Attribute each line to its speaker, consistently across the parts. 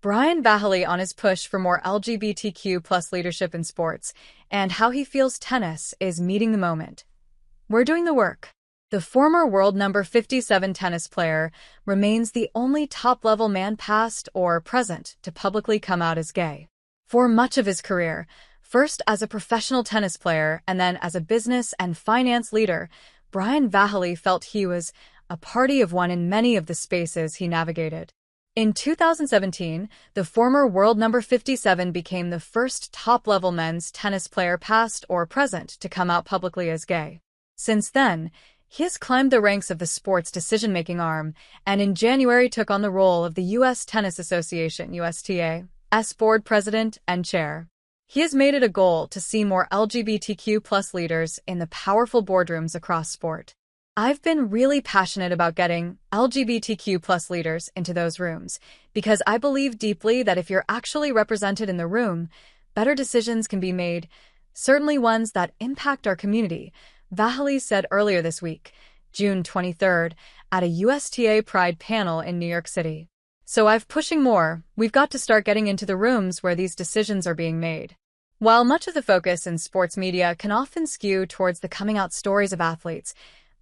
Speaker 1: Brian Vahaly on his push for more LGBTQ plus leadership in sports, and how he feels tennis is meeting the moment. We're doing the work. The former world number 57 tennis player remains the only top-level man past or present to publicly come out as gay. For much of his career, first as a professional tennis player and then as a business and finance leader, Brian Vahaly felt he was a party of one in many of the spaces he navigated. In 2017, the former world number 57 became the first top-level men's tennis player past or present to come out publicly as gay. Since then, he has climbed the ranks of the sport's decision-making arm and in January took on the role of the U.S. Tennis Association USTA's board president and chair. He has made it a goal to see more LGBTQ plus leaders in the powerful boardrooms across sport. I've been really passionate about getting LGBTQ plus leaders into those rooms because I believe deeply that if you're actually represented in the room, better decisions can be made, certainly ones that impact our community, Vahaly said earlier this week, June 23rd, at a USTA Pride panel in New York City. So I've pushing more. We've got to start getting into the rooms where these decisions are being made. While much of the focus in sports media can often skew towards the coming out stories of athletes,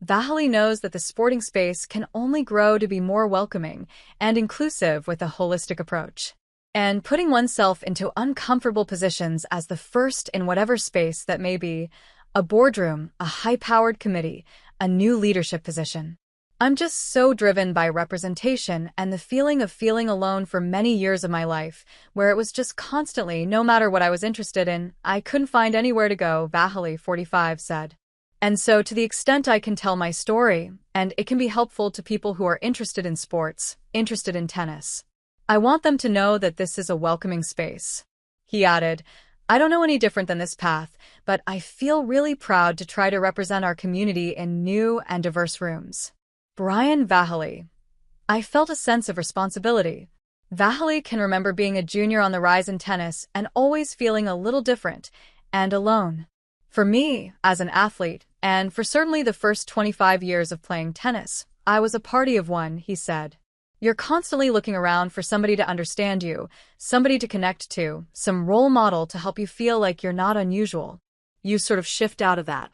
Speaker 1: Vahaly knows that the sporting space can only grow to be more welcoming and inclusive with a holistic approach. And putting oneself into uncomfortable positions as the first in whatever space that may be, a boardroom, a high-powered committee, a new leadership position. I'm just so driven by representation and the feeling of feeling alone for many years of my life, where it was just constantly, no matter what I was interested in, I couldn't find anywhere to go, Vahaly, 45, said. And so to the extent I can tell my story, and it can be helpful to people who are interested in sports, interested in tennis, I want them to know that this is a welcoming space. He added, I don't know any different than this path, but I feel really proud to try to represent our community in new and diverse rooms. Brian Vahaly. I felt a sense of responsibility. Vahaly can remember being a junior on the rise in tennis and always feeling a little different and alone. For me, as an athlete, and for certainly the first 25 years of playing tennis, I was a party of one, he said. You're constantly looking around for somebody to understand you, somebody to connect to, some role model to help you feel like you're not unusual. You sort of shift out of that.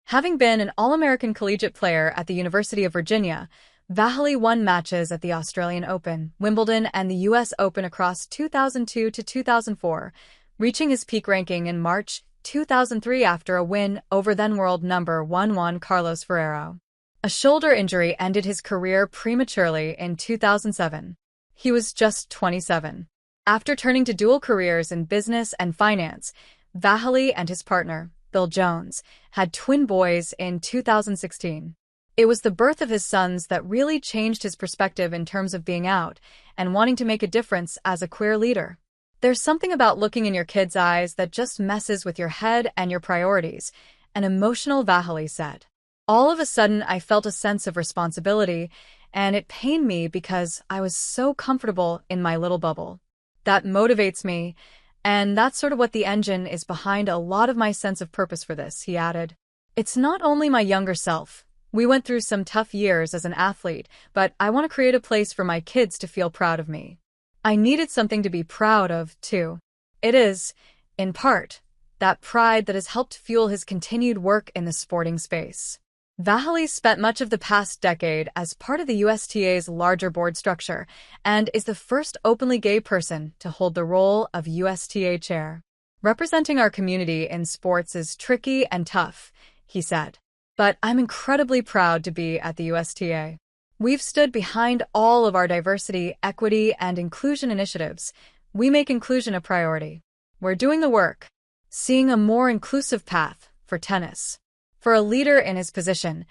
Speaker 1: Having been an All-American collegiate player at the University of Virginia, Vahaly won matches at the Australian Open, Wimbledon, and the U.S. Open across 2002 to 2004, reaching his peak ranking in March 2003 after a win over then-world number 1 Juan Carlos Ferrero. A shoulder injury ended his career prematurely in 2007. He was just 27. After turning to dual careers in business and finance, Vahaly and his partner, Bill Jones, had twin boys in 2016. It was the birth of his sons that really changed his perspective in terms of being out and wanting to make a difference as a queer leader. There's something about looking in your kids' eyes that just messes with your head and your priorities, an emotional Vahaly said. All of a sudden, I felt a sense of responsibility, and it pained me because I was so comfortable in my little bubble. That motivates me, and that's sort of what the engine is behind a lot of my sense of purpose for this, he added. It's not only my younger self. We went through some tough years as an athlete, but I want to create a place for my kids to feel proud of me. I needed something to be proud of, too. It is, in part, that pride that has helped fuel his continued work in the sporting space. Vahaly spent much of the past decade as part of the USTA's larger board structure and is the first openly gay person to hold the role of USTA chair. Representing our community in sports is tricky and tough, he said. But I'm incredibly proud to be at the USTA. We've stood behind all of our diversity, equity, and inclusion initiatives. We make inclusion a priority. We're doing the work, seeing a more inclusive path for tennis. For a leader in his position,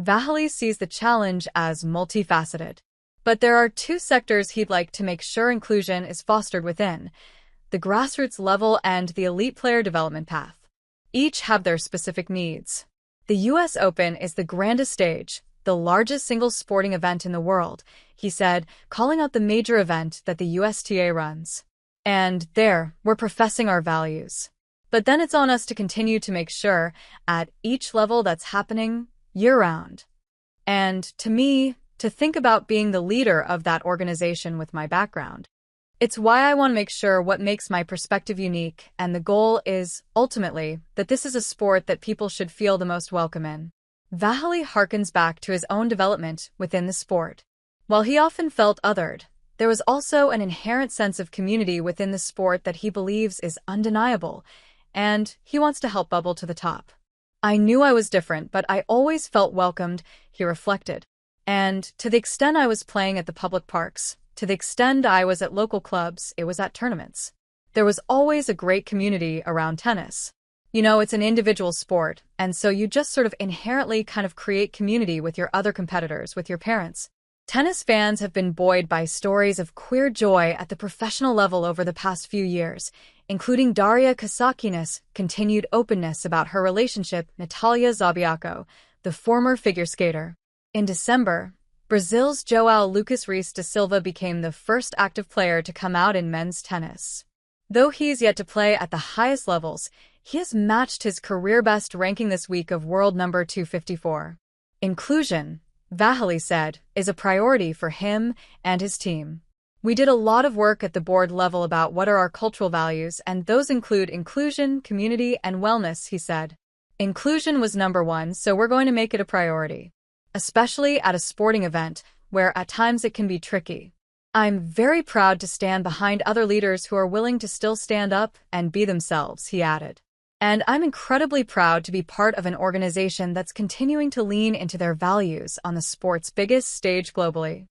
Speaker 1: Vahaly sees the challenge as multifaceted. But there are two sectors he'd like to make sure inclusion is fostered within: the grassroots level and the elite player development path. Each have their specific needs. The U.S. Open is the grandest stage, the largest single sporting event in the world, he said, calling out the major event that the USTA runs. And there, we're professing our values. But then it's on us to continue to make sure, at each level, that's happening year-round. And, to me, to think about being the leader of that organization with my background. It's why I want to make sure what makes my perspective unique, and the goal is, ultimately, that this is a sport that people should feel the most welcome in. Vahaly harkens back to his own development within the sport. While he often felt othered, there was also an inherent sense of community within the sport that he believes is undeniable, and he wants to help bubble to the top. I knew I was different, but I always felt welcomed, he reflected. And to the extent I was playing at the public parks, to the extent I was at local clubs, it was at tournaments. There was always a great community around tennis. You know, it's an individual sport, and so you just sort of inherently kind of create community with your other competitors, with your parents. Tennis fans have been buoyed by stories of queer joy at the professional level over the past few years, including Daria Kasatkina's continued openness about her relationship with Natalia Zabiako, the former figure skater. In December, Brazil's João Lucas Reis da Silva became the first active player to come out in men's tennis. Though he's yet to play at the highest levels, he has matched his career best ranking this week of world number 254. Inclusion, Vahaly said, is a priority for him and his team. We did a lot of work at the board level about what are our cultural values, and those include inclusion, community, and wellness, he said. Inclusion was number one, so we're going to make it a priority. Especially at a sporting event, where at times it can be tricky. I'm very proud to stand behind other leaders who are willing to still stand up and be themselves, he added. And I'm incredibly proud to be part of an organization that's continuing to lean into their values on the sport's biggest stage globally.